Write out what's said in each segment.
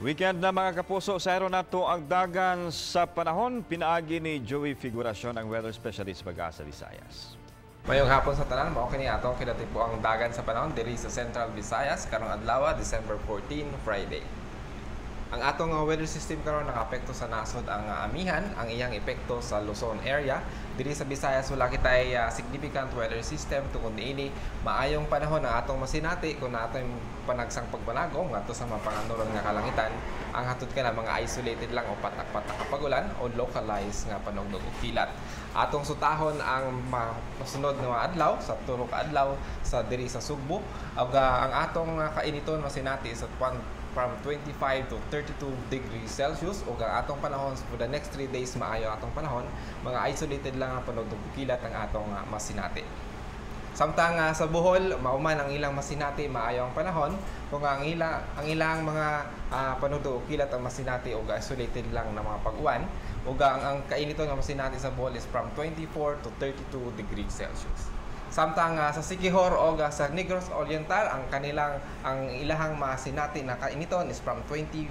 Weekend na mga kapuso, sa nato ang dagan sa panahon. Pinaagi ni Joey Figuracion, ang weather specialist Pag-asa Visayas. Mayong hapon sa tanan, mao kini atong kinatipo ang dagan sa panahon diri sa Central Visayas karong adlaw, December 14, Friday. Ang atong weather system karon nakaapekto sa nasod ang amihan, ang iyang epekto sa Luzon area. Diri sa Visayas wala kitay significant weather system tungod niini maayong panahon ang atong masinati kung natong panagsang pagbanagong ngadto sa mapanganuron nga kalangitan. Ang hatod kana mga isolated lang o patak-patak ka pagulan o localized nga panugdog o kilat. Atong sutahon ang masunod nga adlaw sa tulo ka adlaw sa diri sa Sugbo. Ang atong kainiton masinati sa from 25 to 32 degrees Celsius ug ang atong panahon for the next 3 days maayo atong panahon, mga isolated lang ang panugdog kilat ang atong masinati. Samtang sa Bohol, mauman ang ilang masinati maayo ang panahon kung ang ilang mga panugdog kilat ang masinati ug isolated lang na mga pag-uwan ug ang kainiton nga masinati sa Bohol is from 24 to 32 degrees Celsius. Samtang sa Siquijor o sa Negros Oriental, ang ilahang masinati na kainiton is from 25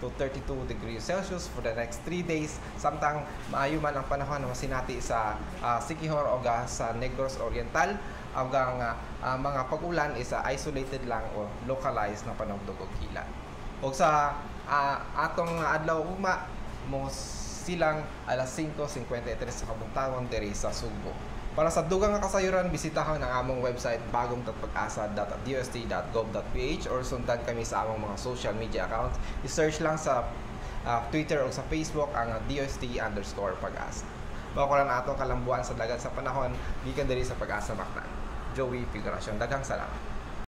to 32 degrees Celsius for the next 3 days. Samtang maayo man ang panahon na masinati sa Siquijor o sa Negros Oriental, ang mga pag-ulan is isolated lang o localized na panugdog o kilat. O sa atong adlaw ugma mo silang alas 5:53 sa kabuntagon diri sa Sugbo. Para sa dugang nga kasayuran, bisitahon ang among website bagong.pag-asa.dost.gov.ph or sundan kami sa among mga social media accounts. I-search lang sa Twitter o sa Facebook ang DOST_Pag-asa. Mao ko lang atong kalambuan sa dagan sa panahon, gikan diri sa Pag-asa Mactan. Joey Figuracion, daghang salamat.